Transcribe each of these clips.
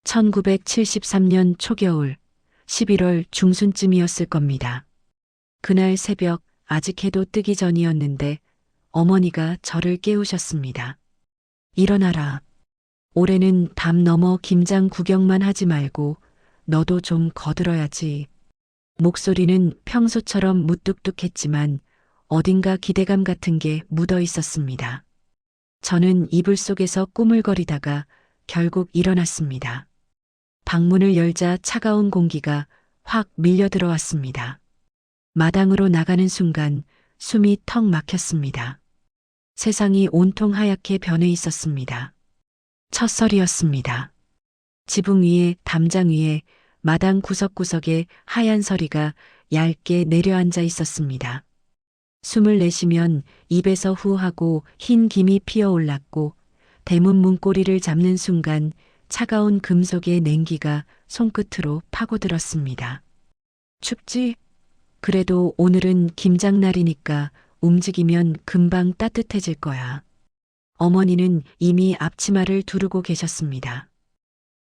1973년 초겨울 11월 중순쯤이었을 겁니다. 그날 새벽 아직 해도 뜨기 전이었는데 어머니가 저를 깨우셨습니다. 일어나라. 올해는 담 넘어 김장 구경만 하지 말고 너도 좀 거들어야지. 목소리는 평소처럼 무뚝뚝했지만 어딘가 기대감 같은 게 묻어 있었습니다. 저는 이불 속에서 꾸물거리다가 결국 일어났습니다. 방문을 열자 차가운 공기가 확 밀려 들어왔습니다. 마당으로 나가는 순간 숨이 턱 막혔습니다. 세상이 온통 하얗게 변해 있었습니다. 첫설이었습니다. 지붕 위에, 담장 위에, 마당 구석구석에 하얀 서리가 얇게 내려앉아 있었습니다. 숨을 내쉬면 입에서 후하고 흰 김이 피어올랐고 대문 문고리를 잡는 순간 차가운 금속의 냉기가 손끝으로 파고들었습니다. 춥지? 그래도 오늘은 김장날이니까 움직이면 금방 따뜻해질 거야. 어머니는 이미 앞치마를 두르고 계셨습니다.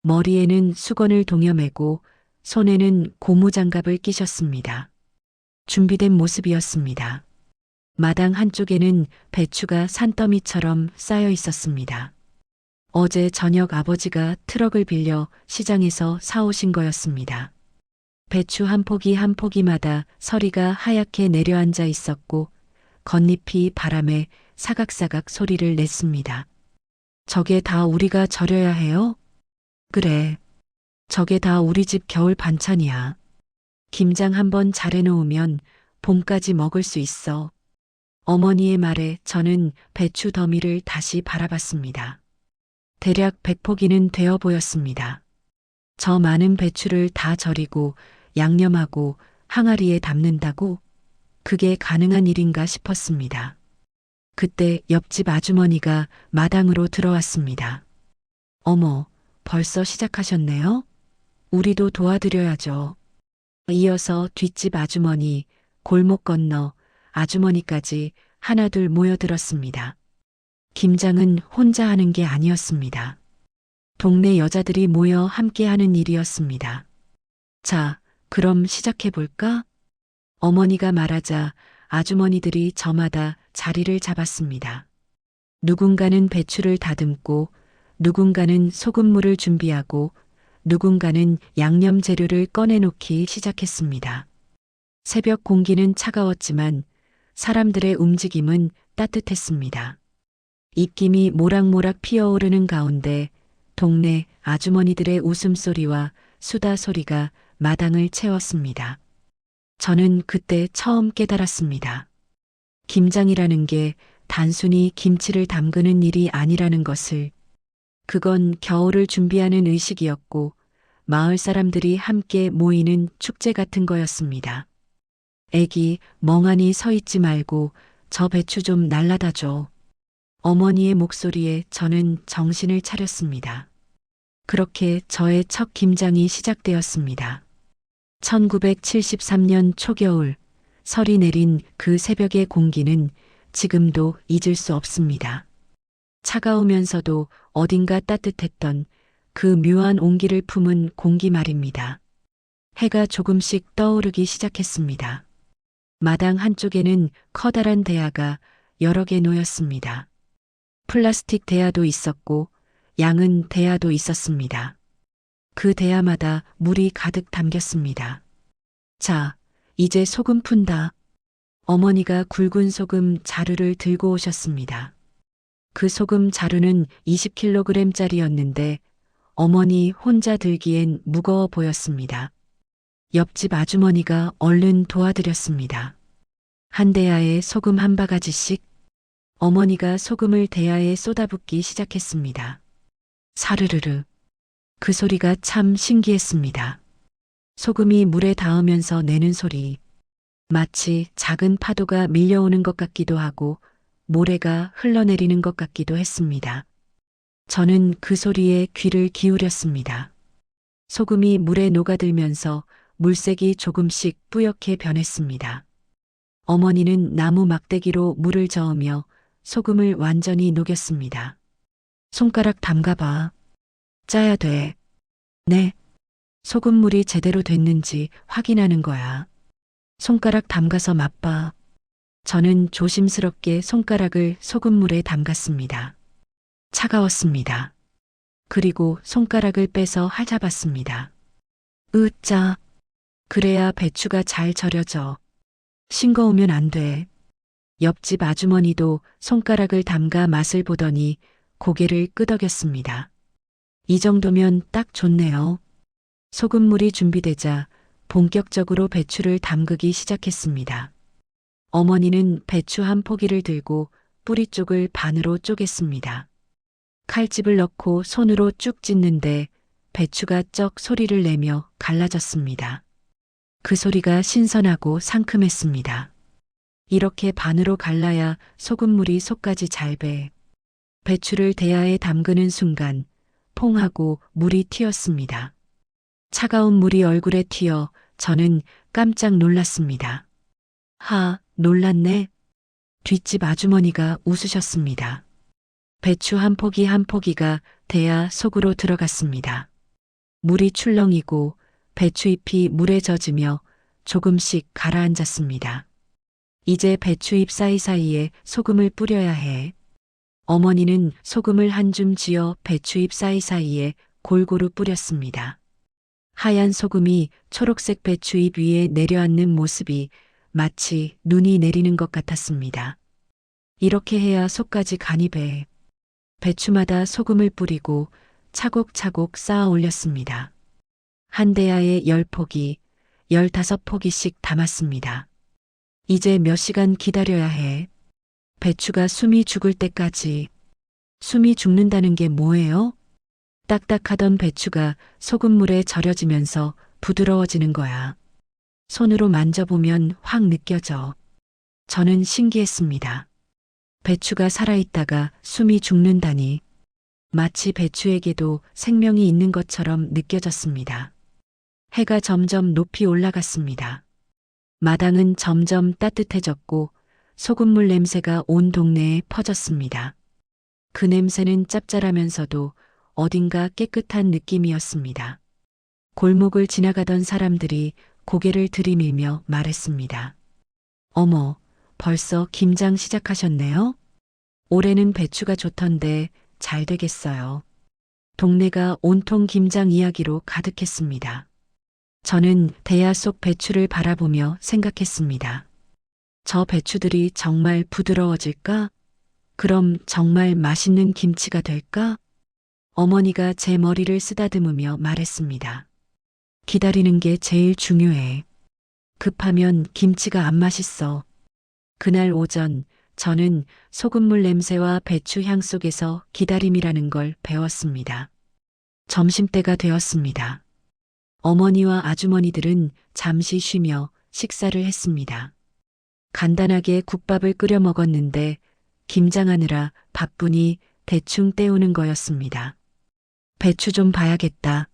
머리에는 수건을 동여매고 손에는 고무장갑을 끼셨습니다. 준비된 모습이었습니다. 마당 한쪽에는 배추가 산더미처럼 쌓여 있었습니다. 어제 저녁 아버지가 트럭을 빌려 시장에서 사오신 거였습니다. 배추 한 포기 한 포기마다 서리가 하얗게 내려앉아 있었고 겉잎이 바람에 사각사각 소리를 냈습니다. 저게 다 우리가 절여야 해요? 그래. 저게 다 우리 집 겨울 반찬이야. 김장 한번 잘해놓으면 봄까지 먹을 수 있어. 어머니의 말에 저는 배추 더미를 다시 바라봤습니다. 대략 100포기는 되어 보였습니다. 저 많은 배추를 다 절이고 양념하고 항아리에 담는다고? 그게 가능한 일인가 싶었습니다. 그때 옆집 아주머니가 마당으로 들어왔습니다. 어머, 벌써 시작하셨네요? 우리도 도와드려야죠. 이어서 뒷집 아주머니, 골목 건너 아주머니까지 하나둘 모여들었습니다. 김장은 혼자 하는 게 아니었습니다. 동네 여자들이 모여 함께 하는 일이었습니다. 자, 그럼 시작해 볼까? 어머니가 말하자 아주머니들이 저마다 자리를 잡았습니다. 누군가는 배추를 다듬고 누군가는 소금물을 준비하고 누군가는 양념 재료를 꺼내놓기 시작했습니다. 새벽 공기는 차가웠지만 사람들의 움직임은 따뜻했습니다. 입김이 모락모락 피어오르는 가운데 동네 아주머니들의 웃음소리와 수다 소리가 마당을 채웠습니다. 저는 그때 처음 깨달았습니다. 김장이라는 게 단순히 김치를 담그는 일이 아니라는 것을. 그건 겨울을 준비하는 의식이었고 마을 사람들이 함께 모이는 축제 같은 거였습니다. 애기 멍하니 서 있지 말고 저 배추 좀 날라다 줘. 어머니의 목소리에 저는 정신을 차렸습니다. 그렇게 저의 첫 김장이 시작되었습니다. 1973년 초겨울, 설이 내린 그 새벽의 공기는 지금도 잊을 수 없습니다. 차가우면서도 어딘가 따뜻했던 그 묘한 온기를 품은 공기 말입니다. 해가 조금씩 떠오르기 시작했습니다. 마당 한쪽에는 커다란 대야가 여러 개 놓였습니다. 플라스틱 대야도 있었고 양은 대야도 있었습니다. 그 대야마다 물이 가득 담겼습니다. 자, 이제 소금 푼다. 어머니가 굵은 소금 자루를 들고 오셨습니다. 그 소금 자루는 20kg짜리였는데 어머니 혼자 들기엔 무거워 보였습니다. 옆집 아주머니가 얼른 도와드렸습니다. 한 대야에 소금 한 바가지씩. 어머니가 소금을 대야에 쏟아붓기 시작했습니다. 사르르르. 그 소리가 참 신기했습니다. 소금이 물에 닿으면서 내는 소리. 마치 작은 파도가 밀려오는 것 같기도 하고 모래가 흘러내리는 것 같기도 했습니다. 저는 그 소리에 귀를 기울였습니다. 소금이 물에 녹아들면서 물색이 조금씩 뿌옇게 변했습니다. 어머니는 나무 막대기로 물을 저으며 소금을 완전히 녹였습니다. 손가락 담가봐. 짜야 돼. 네. 소금물이 제대로 됐는지 확인하는 거야. 손가락 담가서 맛봐. 저는 조심스럽게 손가락을 소금물에 담갔습니다. 차가웠습니다. 그리고 손가락을 빼서 핥아봤습니다. 으짜. 그래야 배추가 잘 절여져. 싱거우면 안 돼. 옆집 아주머니도 손가락을 담가 맛을 보더니 고개를 끄덕였습니다. 이 정도면 딱 좋네요. 소금물이 준비되자 본격적으로 배추를 담그기 시작했습니다. 어머니는 배추 한 포기를 들고 뿌리 쪽을 반으로 쪼갰습니다. 칼집을 넣고 손으로 쭉 찢는데 배추가 쩍 소리를 내며 갈라졌습니다. 그 소리가 신선하고 상큼했습니다. 이렇게 반으로 갈라야 소금물이 속까지 잘 배. 배추를 대야에 담그는 순간 퐁하고 물이 튀었습니다. 차가운 물이 얼굴에 튀어 저는 깜짝 놀랐습니다. 놀랐네. 뒷집 아주머니가 웃으셨습니다. 배추 한 포기 한 포기가 대야 속으로 들어갔습니다. 물이 출렁이고 배추잎이 물에 젖으며 조금씩 가라앉았습니다. 이제 배추잎 사이사이에 소금을 뿌려야 해. 어머니는 소금을 한 줌 쥐어 배추잎 사이사이에 골고루 뿌렸습니다. 하얀 소금이 초록색 배추잎 위에 내려앉는 모습이 마치 눈이 내리는 것 같았습니다. 이렇게 해야 속까지 간이 배. 배추마다 소금을 뿌리고 차곡차곡 쌓아 올렸습니다. 한 대야에 10포기, 15포기씩 담았습니다. 이제 몇 시간 기다려야 해. 배추가 숨이 죽을 때까지. 숨이 죽는다는 게 뭐예요? 딱딱하던 배추가 소금물에 절여지면서 부드러워지는 거야. 손으로 만져보면 확 느껴져. 저는 신기했습니다. 배추가 살아있다가 숨이 죽는다니. 마치 배추에게도 생명이 있는 것처럼 느껴졌습니다. 해가 점점 높이 올라갔습니다. 마당은 점점 따뜻해졌고 소금물 냄새가 온 동네에 퍼졌습니다. 그 냄새는 짭짤하면서도 어딘가 깨끗한 느낌이었습니다. 골목을 지나가던 사람들이 고개를 들이밀며 말했습니다. 어머, 벌써 김장 시작하셨네요? 올해는 배추가 좋던데 잘 되겠어요. 동네가 온통 김장 이야기로 가득했습니다. 저는 대야 속 배추를 바라보며 생각했습니다. 저 배추들이 정말 부드러워질까? 그럼 정말 맛있는 김치가 될까? 어머니가 제 머리를 쓰다듬으며 말했습니다. 기다리는 게 제일 중요해. 급하면 김치가 안 맛있어. 그날 오전 저는 소금물 냄새와 배추 향 속에서 기다림이라는 걸 배웠습니다. 점심때가 되었습니다. 어머니와 아주머니들은 잠시 쉬며 식사를 했습니다. 간단하게 국밥을 끓여 먹었는데 김장하느라 바쁘니 대충 때우는 거였습니다. 배추 좀 봐야겠다.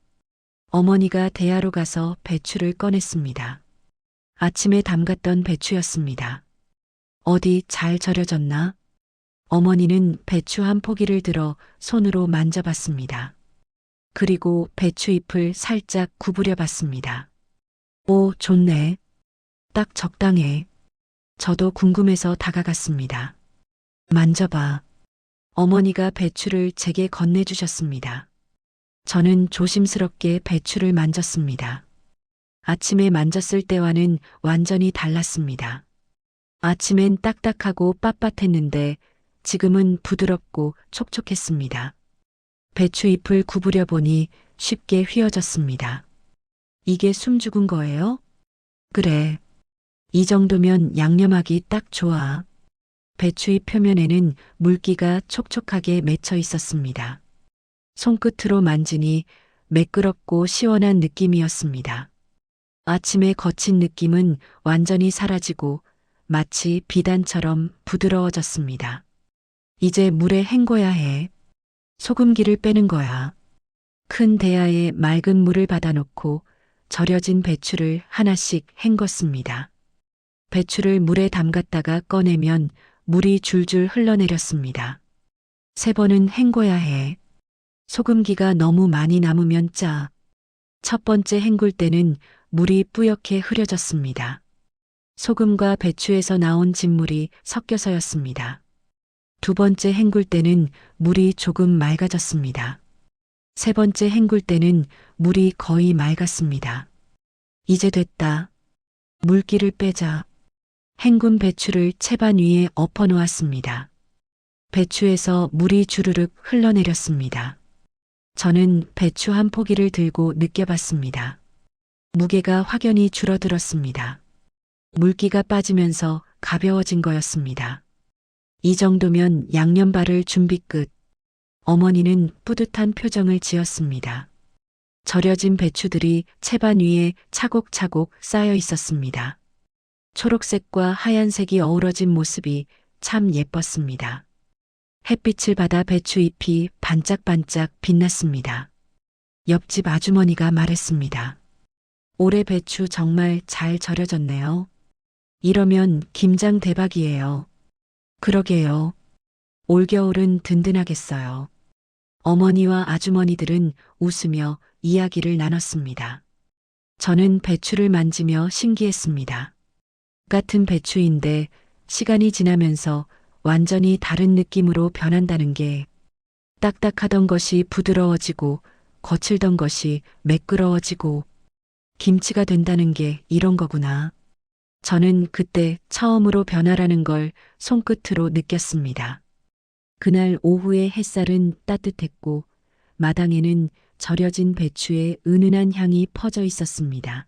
어머니가 대야로 가서 배추를 꺼냈습니다. 아침에 담갔던 배추였습니다. 어디 잘 절여졌나? 어머니는 배추 한 포기를 들어 손으로 만져봤습니다. 그리고 배추잎을 살짝 구부려 봤습니다. 오, 좋네. 딱 적당해. 저도 궁금해서 다가갔습니다. 만져봐. 어머니가 배추를 제게 건네주셨습니다. 저는 조심스럽게 배추를 만졌습니다. 아침에 만졌을 때와는 완전히 달랐습니다. 아침엔 딱딱하고 빳빳했는데 지금은 부드럽고 촉촉했습니다. 배추잎을 구부려 보니 쉽게 휘어졌습니다. 이게 숨 죽은 거예요? 그래. 이 정도면 양념하기 딱 좋아. 배추잎 표면에는 물기가 촉촉하게 맺혀 있었습니다. 손끝으로 만지니 매끄럽고 시원한 느낌이었습니다. 아침의 거친 느낌은 완전히 사라지고 마치 비단처럼 부드러워졌습니다. 이제 물에 헹궈야 해. 소금기를 빼는 거야. 큰 대야에 맑은 물을 받아놓고 절여진 배추를 하나씩 헹궜습니다. 배추를 물에 담갔다가 꺼내면 물이 줄줄 흘러내렸습니다. 3번은 헹궈야 해. 소금기가 너무 많이 남으면 짜. 첫 번째 헹굴 때는 물이 뿌옇게 흐려졌습니다. 소금과 배추에서 나온 진물이 섞여서였습니다. 두 번째 헹굴 때는 물이 조금 맑아졌습니다. 세 번째 헹굴 때는 물이 거의 맑았습니다. 이제 됐다. 물기를 빼자. 헹군 배추를 채반 위에 엎어 놓았습니다. 배추에서 물이 주르륵 흘러내렸습니다. 저는 배추 한 포기를 들고 느껴봤습니다. 무게가 확연히 줄어들었습니다. 물기가 빠지면서 가벼워진 거였습니다. 이 정도면 양념발을 준비 끝. 어머니는 뿌듯한 표정을 지었습니다. 절여진 배추들이 채반 위에 차곡차곡 쌓여 있었습니다. 초록색과 하얀색이 어우러진 모습이 참 예뻤습니다. 햇빛을 받아 배추 잎이 반짝반짝 빛났습니다. 옆집 아주머니가 말했습니다. 올해 배추 정말 잘 절여졌네요. 이러면 김장 대박이에요. 그러게요. 올겨울은 든든하겠어요. 어머니와 아주머니들은 웃으며 이야기를 나눴습니다. 저는 배추를 만지며 신기했습니다. 같은 배추인데 시간이 지나면서 완전히 다른 느낌으로 변한다는 게, 딱딱하던 것이 부드러워지고 거칠던 것이 매끄러워지고 김치가 된다는 게 이런 거구나. 저는 그때 처음으로 변화라는 걸 손끝으로 느꼈습니다. 그날 오후의 햇살은 따뜻했고 마당에는 절여진 배추의 은은한 향이 퍼져 있었습니다.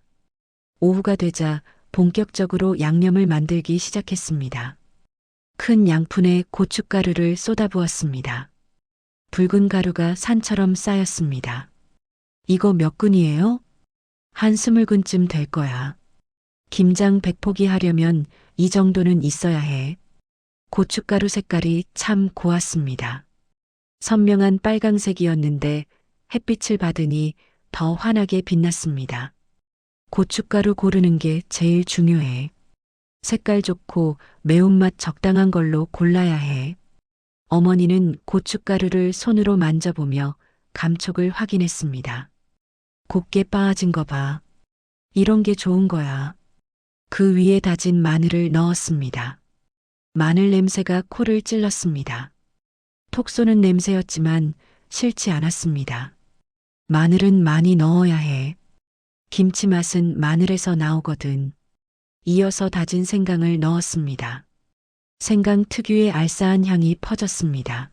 오후가 되자 본격적으로 양념을 만들기 시작했습니다. 큰 양푼에 고춧가루를 쏟아부었습니다. 붉은 가루가 산처럼 쌓였습니다. 이거 몇 근이에요? 한 20근쯤 될 거야. 김장 100포기 하려면 이 정도는 있어야 해. 고춧가루 색깔이 참 고왔습니다. 선명한 빨강색이었는데 햇빛을 받으니 더 환하게 빛났습니다. 고춧가루 고르는 게 제일 중요해. 색깔 좋고 매운맛 적당한 걸로 골라야 해. 어머니는 고춧가루를 손으로 만져보며 감촉을 확인했습니다. 곱게 빻아진 거 봐. 이런 게 좋은 거야. 그 위에 다진 마늘을 넣었습니다. 마늘 냄새가 코를 찔렀습니다. 톡 쏘는 냄새였지만 싫지 않았습니다. 마늘은 많이 넣어야 해. 김치 맛은 마늘에서 나오거든. 이어서 다진 생강을 넣었습니다. 생강 특유의 알싸한 향이 퍼졌습니다.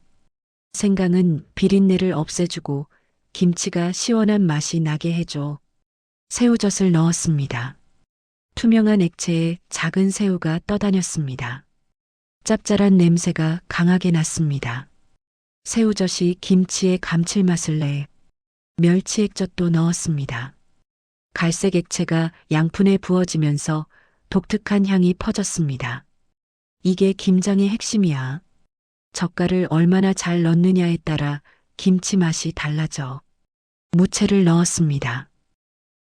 생강은 비린내를 없애주고 김치가 시원한 맛이 나게 해줘. 새우젓을 넣었습니다. 투명한 액체에 작은 새우가 떠다녔습니다. 짭짤한 냄새가 강하게 났습니다. 새우젓이 김치의 감칠맛을 내. 멸치 액젓도 넣었습니다. 갈색 액체가 양푼에 부어지면서 독특한 향이 퍼졌습니다. 이게 김장의 핵심이야. 젓갈을 얼마나 잘 넣느냐에 따라 김치 맛이 달라져. 무채를 넣었습니다.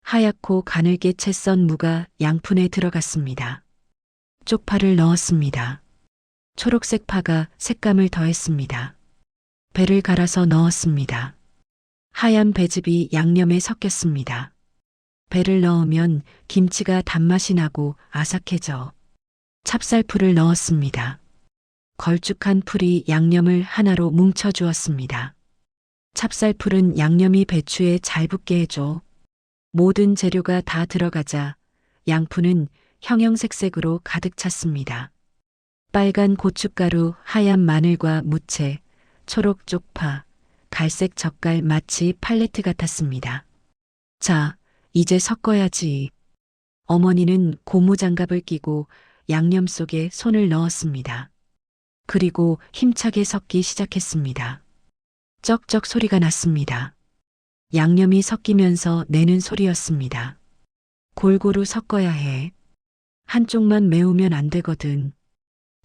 하얗고 가늘게 채 썬 무가 양푼에 들어갔습니다. 쪽파를 넣었습니다. 초록색 파가 색감을 더했습니다. 배를 갈아서 넣었습니다. 하얀 배즙이 양념에 섞였습니다. 배를 넣으면 김치가 단맛이 나고 아삭해져. 찹쌀풀을 넣었습니다. 걸쭉한 풀이 양념을 하나로 뭉쳐주었습니다. 찹쌀풀은 양념이 배추에 잘 붙게 해줘. 모든 재료가 다 들어가자 양푼은 형형색색으로 가득 찼습니다. 빨간 고춧가루, 하얀 마늘과 무채, 초록 쪽파, 갈색 젓갈 마치 팔레트 같았습니다. 자, 이제 섞어야지. 어머니는 고무장갑을 끼고 양념 속에 손을 넣었습니다. 그리고 힘차게 섞기 시작했습니다. 쩍쩍 소리가 났습니다. 양념이 섞이면서 내는 소리였습니다. 골고루 섞어야 해. 한쪽만 매우면 안 되거든.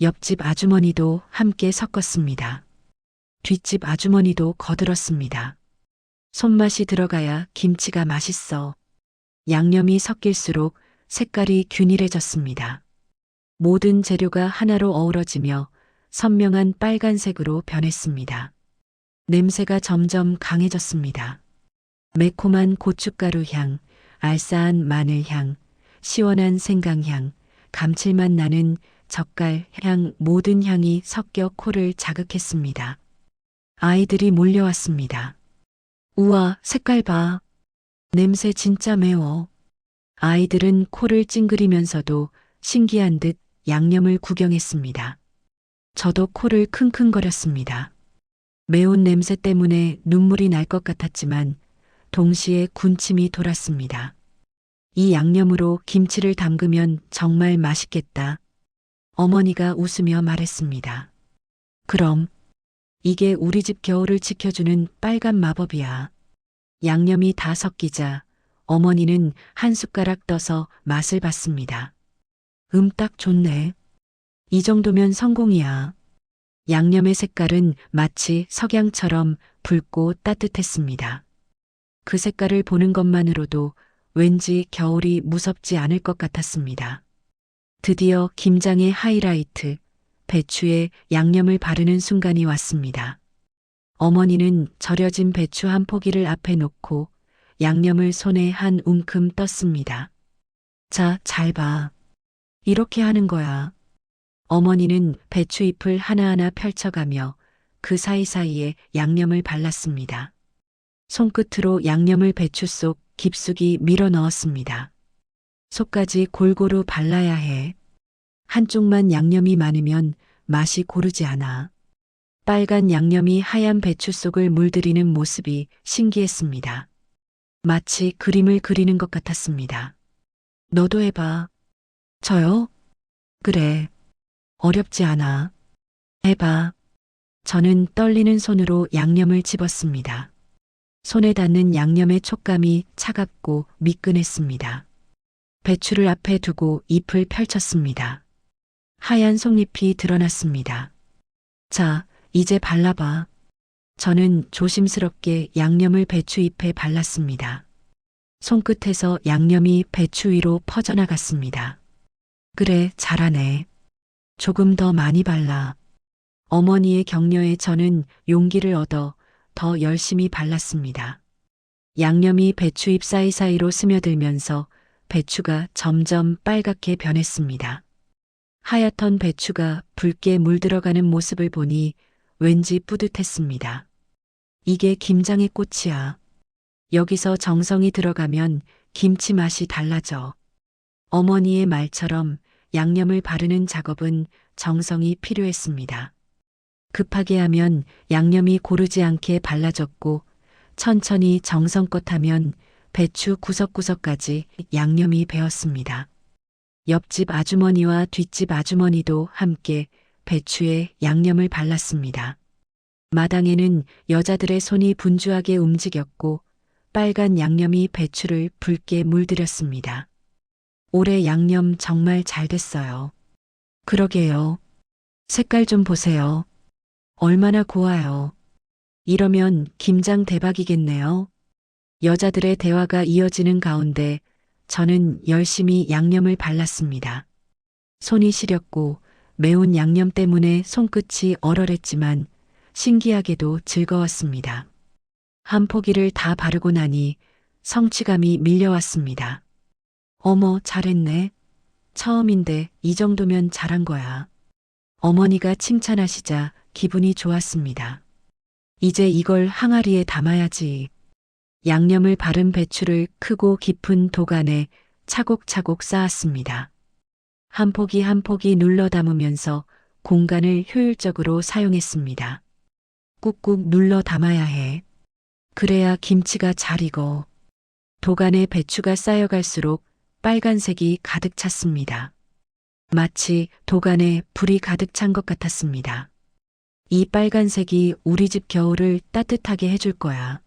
옆집 아주머니도 함께 섞었습니다. 뒷집 아주머니도 거들었습니다. 손맛이 들어가야 김치가 맛있어. 양념이 섞일수록 색깔이 균일해졌습니다. 모든 재료가 하나로 어우러지며 선명한 빨간색으로 변했습니다. 냄새가 점점 강해졌습니다. 매콤한 고춧가루 향, 알싸한 마늘 향, 시원한 생강 향, 감칠맛 나는 젓갈 향 모든 향이 섞여 코를 자극했습니다. 아이들이 몰려왔습니다. 우와, 색깔 봐. 냄새 진짜 매워. 아이들은 코를 찡그리면서도 신기한 듯 양념을 구경했습니다. 저도 코를 킁킁거렸습니다. 매운 냄새 때문에 눈물이 날 것 같았지만 동시에 군침이 돌았습니다. 이 양념으로 김치를 담그면 정말 맛있겠다. 어머니가 웃으며 말했습니다. 그럼 이게 우리 집 겨울을 지켜주는 빨간 마법이야. 양념이 다 섞이자 어머니는 한 숟가락 떠서 맛을 봤습니다. 딱 좋네. 이 정도면 성공이야. 양념의 색깔은 마치 석양처럼 붉고 따뜻했습니다. 그 색깔을 보는 것만으로도 왠지 겨울이 무섭지 않을 것 같았습니다. 드디어 김장의 하이라이트, 배추에 양념을 바르는 순간이 왔습니다. 어머니는 절여진 배추 한 포기를 앞에 놓고 양념을 손에 한 움큼 떴습니다. 자, 잘 봐. 이렇게 하는 거야. 어머니는 배추잎을 하나하나 펼쳐가며 그 사이사이에 양념을 발랐습니다. 손끝으로 양념을 배추 속 깊숙이 밀어 넣었습니다. 속까지 골고루 발라야 해. 한쪽만 양념이 많으면 맛이 고르지 않아. 빨간 양념이 하얀 배추 속을 물들이는 모습이 신기했습니다. 마치 그림을 그리는 것 같았습니다. 너도 해봐. 저요? 그래. 어렵지 않아. 해봐. 저는 떨리는 손으로 양념을 집었습니다. 손에 닿는 양념의 촉감이 차갑고 미끈했습니다. 배추를 앞에 두고 잎을 펼쳤습니다. 하얀 속잎이 드러났습니다. 자, 이제 발라봐. 저는 조심스럽게 양념을 배추 잎에 발랐습니다. 손끝에서 양념이 배추 위로 퍼져나갔습니다. 그래, 잘하네. 조금 더 많이 발라. 어머니의 격려에 저는 용기를 얻어 더 열심히 발랐습니다. 양념이 배추잎 사이사이로 스며들면서 배추가 점점 빨갛게 변했습니다. 하얗던 배추가 붉게 물들어가는 모습을 보니 왠지 뿌듯했습니다. 이게 김장의 꽃이야. 여기서 정성이 들어가면 김치 맛이 달라져. 어머니의 말처럼 양념을 바르는 작업은 정성이 필요했습니다. 급하게 하면 양념이 고르지 않게 발라졌고 천천히 정성껏 하면 배추 구석구석까지 양념이 배었습니다. 옆집 아주머니와 뒷집 아주머니도 함께 배추에 양념을 발랐습니다. 마당에는 여자들의 손이 분주하게 움직였고 빨간 양념이 배추를 붉게 물들였습니다. 올해 양념 정말 잘 됐어요. 그러게요. 색깔 좀 보세요. 얼마나 고와요. 이러면 김장 대박이겠네요. 여자들의 대화가 이어지는 가운데 저는 열심히 양념을 발랐습니다. 손이 시렸고 매운 양념 때문에 손끝이 얼얼했지만 신기하게도 즐거웠습니다. 한 포기를 다 바르고 나니 성취감이 밀려왔습니다. 어머, 잘했네. 처음인데 이 정도면 잘한 거야. 어머니가 칭찬하시자 기분이 좋았습니다. 이제 이걸 항아리에 담아야지. 양념을 바른 배추를 크고 깊은 도간에 차곡차곡 쌓았습니다. 한 포기 한 포기 눌러 담으면서 공간을 효율적으로 사용했습니다. 꾹꾹 눌러 담아야 해. 그래야 김치가 잘 익어. 도간에 배추가 쌓여갈수록 빨간색이 가득 찼습니다. 마치 도간에 불이 가득 찬 것 같았습니다. 이 빨간색이 우리 집 겨울을 따뜻하게 해줄 거야.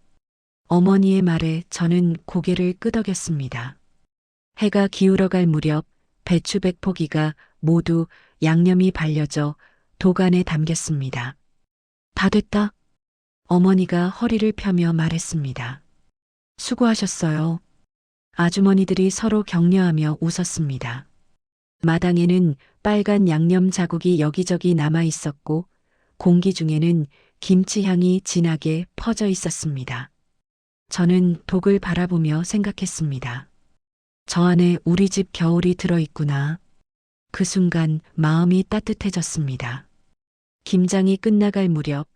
어머니의 말에 저는 고개를 끄덕였습니다. 해가 기울어갈 무렵 배추 100포기가 모두 양념이 발려져 도간에 담겼습니다. 다 됐다. 어머니가 허리를 펴며 말했습니다. 수고하셨어요. 아주머니들이 서로 격려하며 웃었습니다. 마당에는 빨간 양념 자국이 여기저기 남아 있었고 공기 중에는 김치 향이 진하게 퍼져 있었습니다. 저는 독을 바라보며 생각했습니다. 저 안에 우리 집 겨울이 들어있구나. 그 순간 마음이 따뜻해졌습니다. 김장이 끝나갈 무렵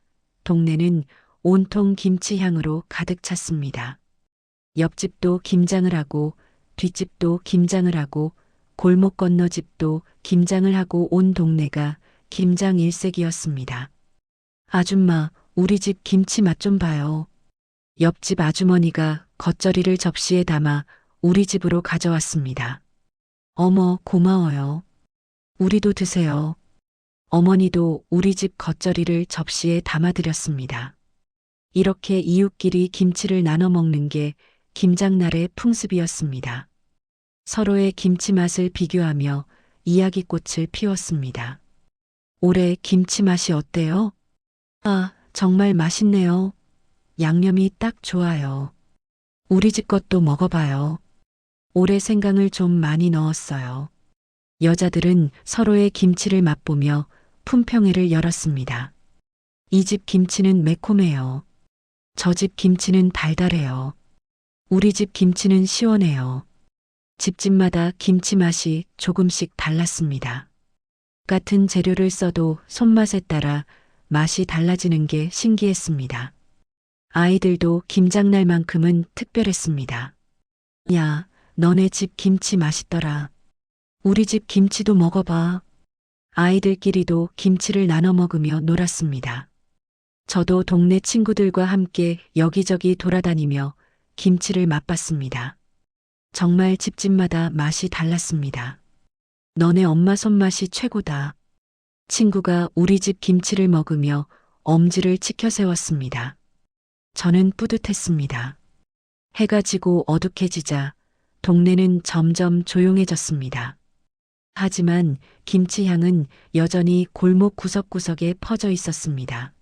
동네는 온통 김치 향으로 가득 찼습니다. 옆집도 김장을 하고 뒷집도 김장을 하고 골목 건너 집도 김장을 하고 온 동네가 김장 일색이었습니다. 아줌마, 우리 집 김치 맛 좀 봐요. 옆집 아주머니가 겉절이를 접시에 담아 우리 집으로 가져왔습니다. 어머, 고마워요. 우리도 드세요. 어머니도 우리 집 겉절이를 접시에 담아드렸습니다. 이렇게 이웃끼리 김치를 나눠 먹는 게 김장날의 풍습이었습니다. 서로의 김치 맛을 비교하며 이야기꽃을 피웠습니다. 올해 김치 맛이 어때요? 아, 정말 맛있네요. 양념이 딱 좋아요. 우리 집 것도 먹어봐요. 올해 생강을 좀 많이 넣었어요. 여자들은 서로의 김치를 맛보며 품평회를 열었습니다. 이 집 김치는 매콤해요. 저 집 김치는 달달해요. 우리 집 김치는 시원해요. 집집마다 김치 맛이 조금씩 달랐습니다. 같은 재료를 써도 손맛에 따라 맛이 달라지는 게 신기했습니다. 아이들도 김장날만큼은 특별했습니다. 야, 너네 집 김치 맛있더라. 우리 집 김치도 먹어봐. 아이들끼리도 김치를 나눠 먹으며 놀았습니다. 저도 동네 친구들과 함께 여기저기 돌아다니며 김치를 맛봤습니다. 정말 집집마다 맛이 달랐습니다. 너네 엄마 손맛이 최고다. 친구가 우리 집 김치를 먹으며 엄지를 치켜 세웠습니다. 저는 뿌듯했습니다. 해가 지고 어둑해지자 동네는 점점 조용해졌습니다. 하지만 김치 향은 여전히 골목 구석구석에 퍼져 있었습니다.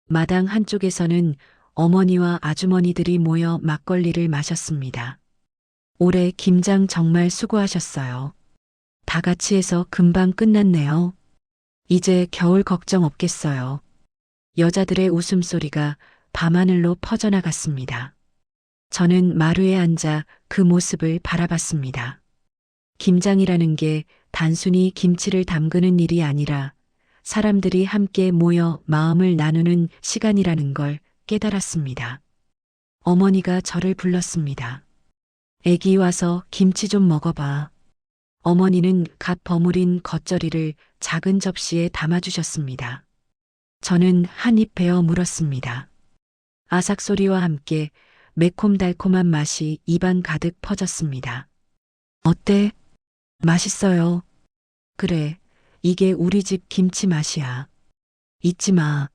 마당 한쪽에서는 어머니와 아주머니들이 모여 막걸리를 마셨습니다. 올해 김장 정말 수고하셨어요. 다 같이 해서 금방 끝났네요. 이제 겨울 걱정 없겠어요. 여자들의 웃음소리가 밤하늘로 퍼져나갔습니다. 저는 마루에 앉아 그 모습을 바라봤습니다. 김장이라는 게 단순히 김치를 담그는 일이 아니라 사람들이 함께 모여 마음을 나누는 시간이라는 걸 깨달았습니다. 어머니가 저를 불렀습니다. 애기 와서 김치 좀 먹어봐. 어머니는 갓 버무린 겉절이를 작은 접시에 담아주셨습니다. 저는 한 입 베어 물었습니다. 아삭 소리와 함께 매콤달콤한 맛이 입안 가득 퍼졌습니다. 어때? 맛있어요. 그래, 이게 우리 집 김치 맛이야. 잊지 마.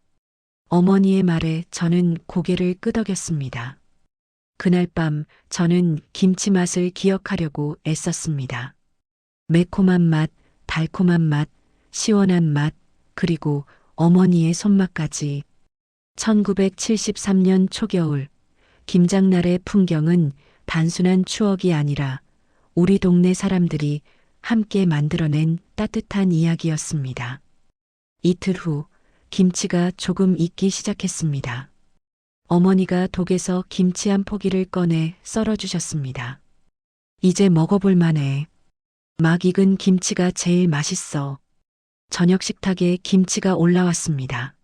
어머니의 말에 저는 고개를 끄덕였습니다. 그날 밤 저는 김치 맛을 기억하려고 애썼습니다. 매콤한 맛, 달콤한 맛, 시원한 맛, 그리고 어머니의 손맛까지. 1973년 초겨울, 김장날의 풍경은 단순한 추억이 아니라 우리 동네 사람들이 함께 만들어낸 따뜻한 이야기였습니다. 이틀 후 김치가 조금 익기 시작했습니다. 어머니가 독에서 김치 한 포기를 꺼내 썰어주셨습니다. 이제 먹어볼 만해. 막 익은 김치가 제일 맛있어. 저녁 식탁에 김치가 올라왔습니다.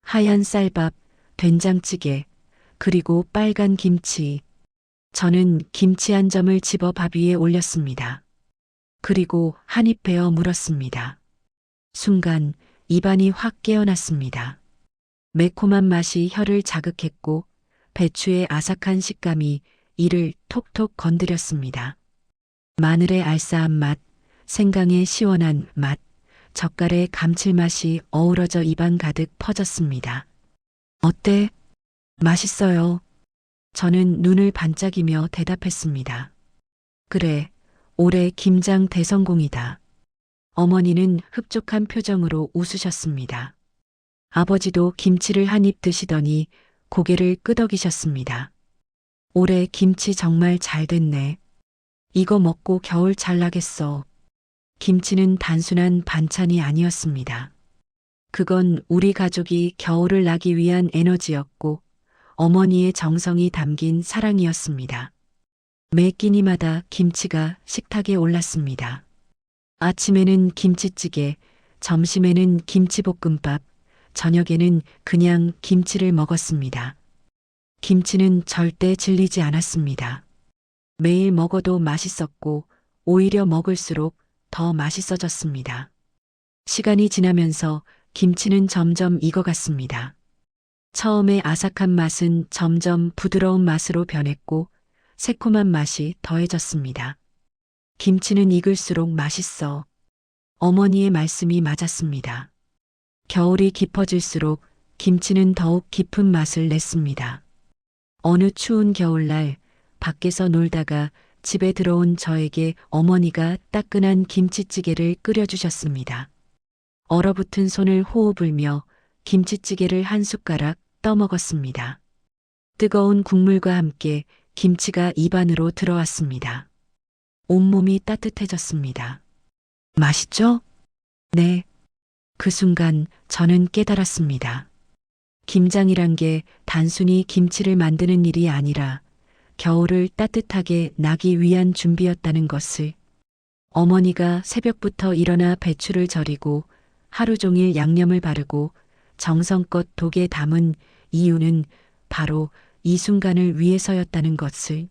하얀 쌀밥, 된장찌개, 그리고 빨간 김치. 저는 김치 한 점을 집어 밥 위에 올렸습니다. 그리고 한 입 베어 물었습니다. 순간 입안이 확 깨어났습니다. 매콤한 맛이 혀를 자극했고 배추의 아삭한 식감이 이를 톡톡 건드렸습니다. 마늘의 알싸한 맛, 생강의 시원한 맛, 젓갈의 감칠맛이 어우러져 입안 가득 퍼졌습니다. 어때? 맛있어요. 저는 눈을 반짝이며 대답했습니다. 그래, 올해 김장 대성공이다. 어머니는 흡족한 표정으로 웃으셨습니다. 아버지도 김치를 한 입 드시더니 고개를 끄덕이셨습니다. 올해 김치 정말 잘 됐네. 이거 먹고 겨울 잘 나겠어. 김치는 단순한 반찬이 아니었습니다. 그건 우리 가족이 겨울을 나기 위한 에너지였고 어머니의 정성이 담긴 사랑이었습니다. 매 끼니마다 김치가 식탁에 올랐습니다. 아침에는 김치찌개, 점심에는 김치볶음밥, 저녁에는 그냥 김치를 먹었습니다. 김치는 절대 질리지 않았습니다. 매일 먹어도 맛있었고 오히려 먹을수록 더 맛있어졌습니다. 시간이 지나면서 김치는 점점 익어갔습니다. 처음에 아삭한 맛은 점점 부드러운 맛으로 변했고 새콤한 맛이 더해졌습니다. 김치는 익을수록 맛있어. 어머니의 말씀이 맞았습니다. 겨울이 깊어질수록 김치는 더욱 깊은 맛을 냈습니다. 어느 추운 겨울날 밖에서 놀다가 집에 들어온 저에게 어머니가 따끈한 김치찌개를 끓여주셨습니다. 얼어붙은 손을 호호 불며 김치찌개를 한 숟가락 떠먹었습니다. 뜨거운 국물과 함께 김치가 입안으로 들어왔습니다. 온몸이 따뜻해졌습니다. 맛있죠? 네. 그 순간 저는 깨달았습니다. 김장이란 게 단순히 김치를 만드는 일이 아니라 겨울을 따뜻하게 나기 위한 준비였다는 것을. 어머니가 새벽부터 일어나 배추를 절이고 하루 종일 양념을 바르고 정성껏 독에 담은 이유는 바로 이 순간을 위해서였다는 것을.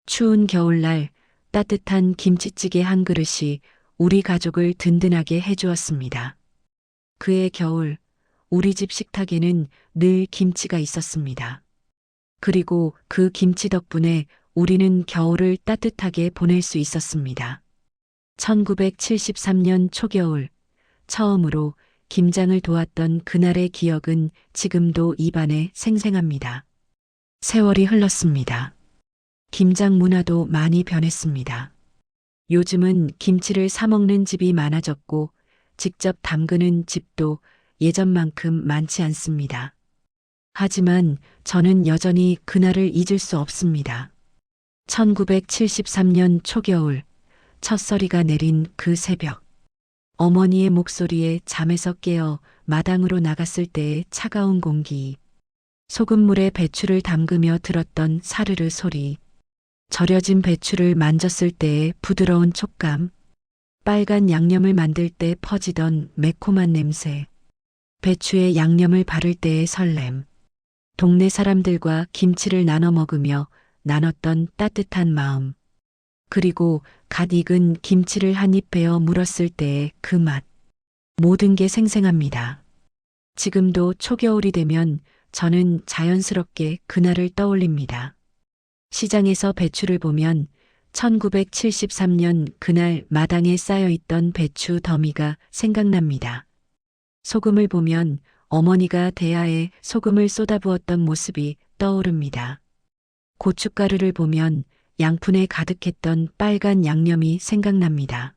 추운 겨울날 따뜻한 김치찌개 한 그릇이 우리 가족을 든든하게 해주었습니다. 그해 겨울, 우리 집 식탁에는 늘 김치가 있었습니다. 그리고 그 김치 덕분에 우리는 겨울을 따뜻하게 보낼 수 있었습니다. 1973년 초겨울, 처음으로 김장을 도왔던 그날의 기억은 지금도 입안에 생생합니다. 세월이 흘렀습니다. 김장 문화도 많이 변했습니다. 요즘은 김치를 사 먹는 집이 많아졌고 직접 담그는 집도 예전만큼 많지 않습니다. 하지만 저는 여전히 그날을 잊을 수 없습니다. 1973년 초겨울, 첫서리가 내린 그 새벽. 어머니의 목소리에 잠에서 깨어 마당으로 나갔을 때의 차가운 공기. 소금물에 배추를 담그며 들었던 사르르 소리. 절여진 배추를 만졌을 때의 부드러운 촉감. 빨간 양념을 만들 때 퍼지던 매콤한 냄새. 배추에 양념을 바를 때의 설렘. 동네 사람들과 김치를 나눠 먹으며 나눴던 따뜻한 마음. 그리고 갓 익은 김치를 한 입 베어 물었을 때의 그 맛. 모든 게 생생합니다. 지금도 초겨울이 되면 저는 자연스럽게 그날을 떠올립니다. 시장에서 배추를 보면 1973년 그날 마당에 쌓여있던 배추 더미가 생각납니다. 소금을 보면 어머니가 대야에 소금을 쏟아부었던 모습이 떠오릅니다. 고춧가루를 보면 양푼에 가득했던 빨간 양념이 생각납니다.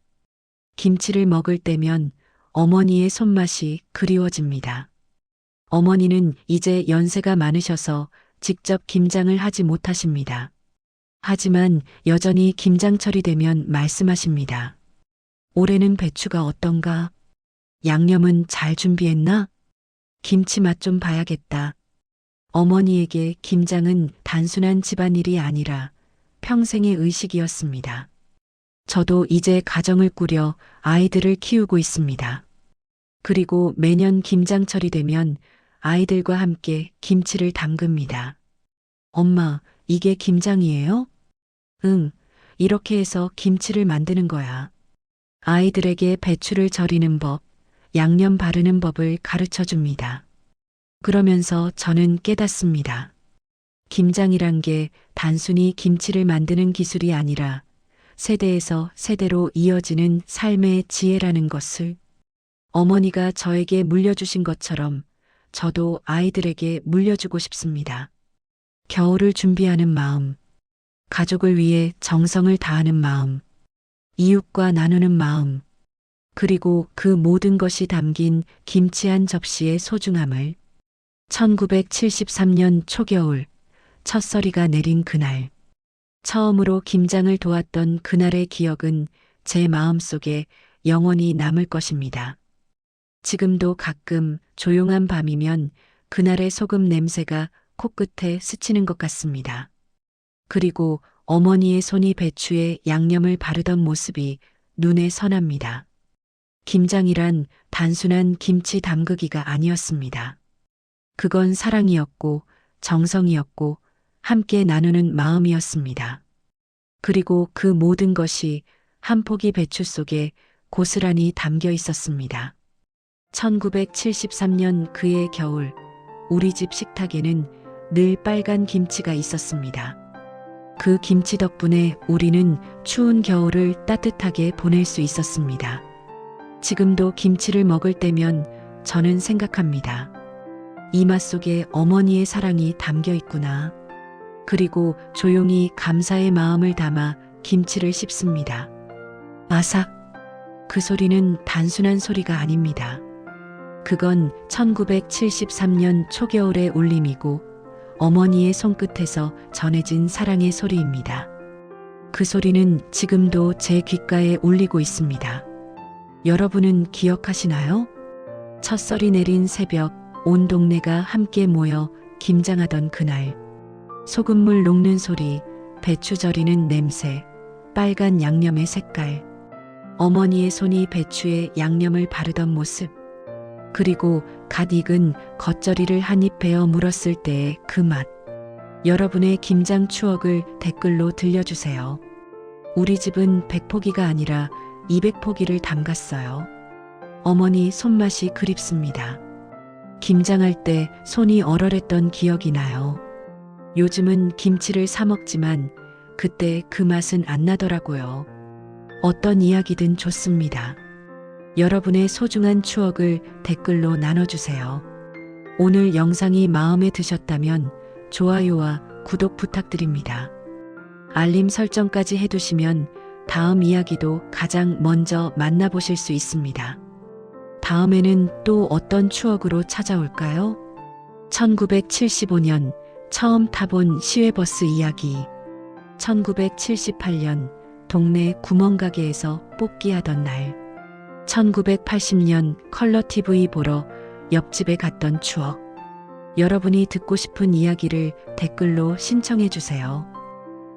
김치를 먹을 때면 어머니의 손맛이 그리워집니다. 어머니는 이제 연세가 많으셔서 직접 김장을 하지 못하십니다. 하지만 여전히 김장철이 되면 말씀하십니다. 올해는 배추가 어떤가? 양념은 잘 준비했나? 김치 맛 좀 봐야겠다. 어머니에게 김장은 단순한 집안일이 아니라 평생의 의식이었습니다. 저도 이제 가정을 꾸려 아이들을 키우고 있습니다. 그리고 매년 김장철이 되면 아이들과 함께 김치를 담급니다. 엄마, 이게 김장이에요? 응, 이렇게 해서 김치를 만드는 거야. 아이들에게 배추를 절이는 법, 양념 바르는 법을 가르쳐 줍니다. 그러면서 저는 깨닫습니다. 김장이란 게 단순히 김치를 만드는 기술이 아니라 세대에서 세대로 이어지는 삶의 지혜라는 것을. 어머니가 저에게 물려주신 것처럼 저도 아이들에게 물려주고 싶습니다. 겨울을 준비하는 마음, 가족을 위해 정성을 다하는 마음, 이웃과 나누는 마음, 그리고 그 모든 것이 담긴 김치 한 접시의 소중함을. 1973년 초겨울, 첫서리가 내린 그날. 처음으로 김장을 도왔던 그날의 기억은 제 마음속에 영원히 남을 것입니다. 지금도 가끔 조용한 밤이면 그날의 소금 냄새가 코끝에 스치는 것 같습니다. 그리고 어머니의 손이 배추에 양념을 바르던 모습이 눈에 선합니다. 김장이란 단순한 김치 담그기가 아니었습니다. 그건 사랑이었고 정성이었고 함께 나누는 마음이었습니다. 그리고 그 모든 것이 한 포기 배추 속에 고스란히 담겨 있었습니다. 1973년 그해 겨울, 우리 집 식탁에는 늘 빨간 김치가 있었습니다. 그 김치 덕분에 우리는 추운 겨울을 따뜻하게 보낼 수 있었습니다. 지금도 김치를 먹을 때면 저는 생각합니다. 이 맛 속에 어머니의 사랑이 담겨 있구나. 그리고 조용히 감사의 마음을 담아 김치를 씹습니다. 아삭. 그 소리는 단순한 소리가 아닙니다. 그건 1973년 초겨울의 울림이고 어머니의 손끝에서 전해진 사랑의 소리입니다. 그 소리는 지금도 제 귓가에 울리고 있습니다. 여러분은 기억하시나요? 첫설이 내린 새벽, 온 동네가 함께 모여 김장하던 그날. 소금물 녹는 소리, 배추 절이는 냄새, 빨간 양념의 색깔. 어머니의 손이 배추에 양념을 바르던 모습. 그리고 갓 익은 겉절이를 한 입 베어 물었을 때의 그 맛. 여러분의 김장 추억을 댓글로 들려주세요. 우리 집은 100포기가 아니라 200포기를 담갔어요. 어머니 손맛이 그립습니다. 김장할 때 손이 얼얼했던 기억이 나요. 요즘은 김치를 사 먹지만 그때 그 맛은 안 나더라고요. 어떤 이야기든 좋습니다. 여러분의 소중한 추억을 댓글로 나눠주세요. 오늘 영상이 마음에 드셨다면 좋아요와 구독 부탁드립니다. 알림 설정까지 해두시면 다음 이야기도 가장 먼저 만나보실 수 있습니다. 다음에는 또 어떤 추억으로 찾아올까요? 1975년 처음 타본 시외버스 이야기. 1978년 동네 구멍가게에서 뽑기하던 날. 1980년 컬러 TV 보러 옆집에 갔던 추억. 여러분이 듣고 싶은 이야기를 댓글로 신청해 주세요.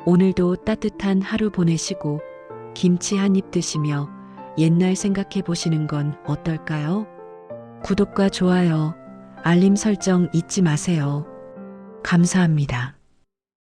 오늘도 따뜻한 하루 보내시고 김치 한 입 드시며 옛날 생각해 보시는 건 어떨까요? 구독과 좋아요, 알림 설정 잊지 마세요. 감사합니다.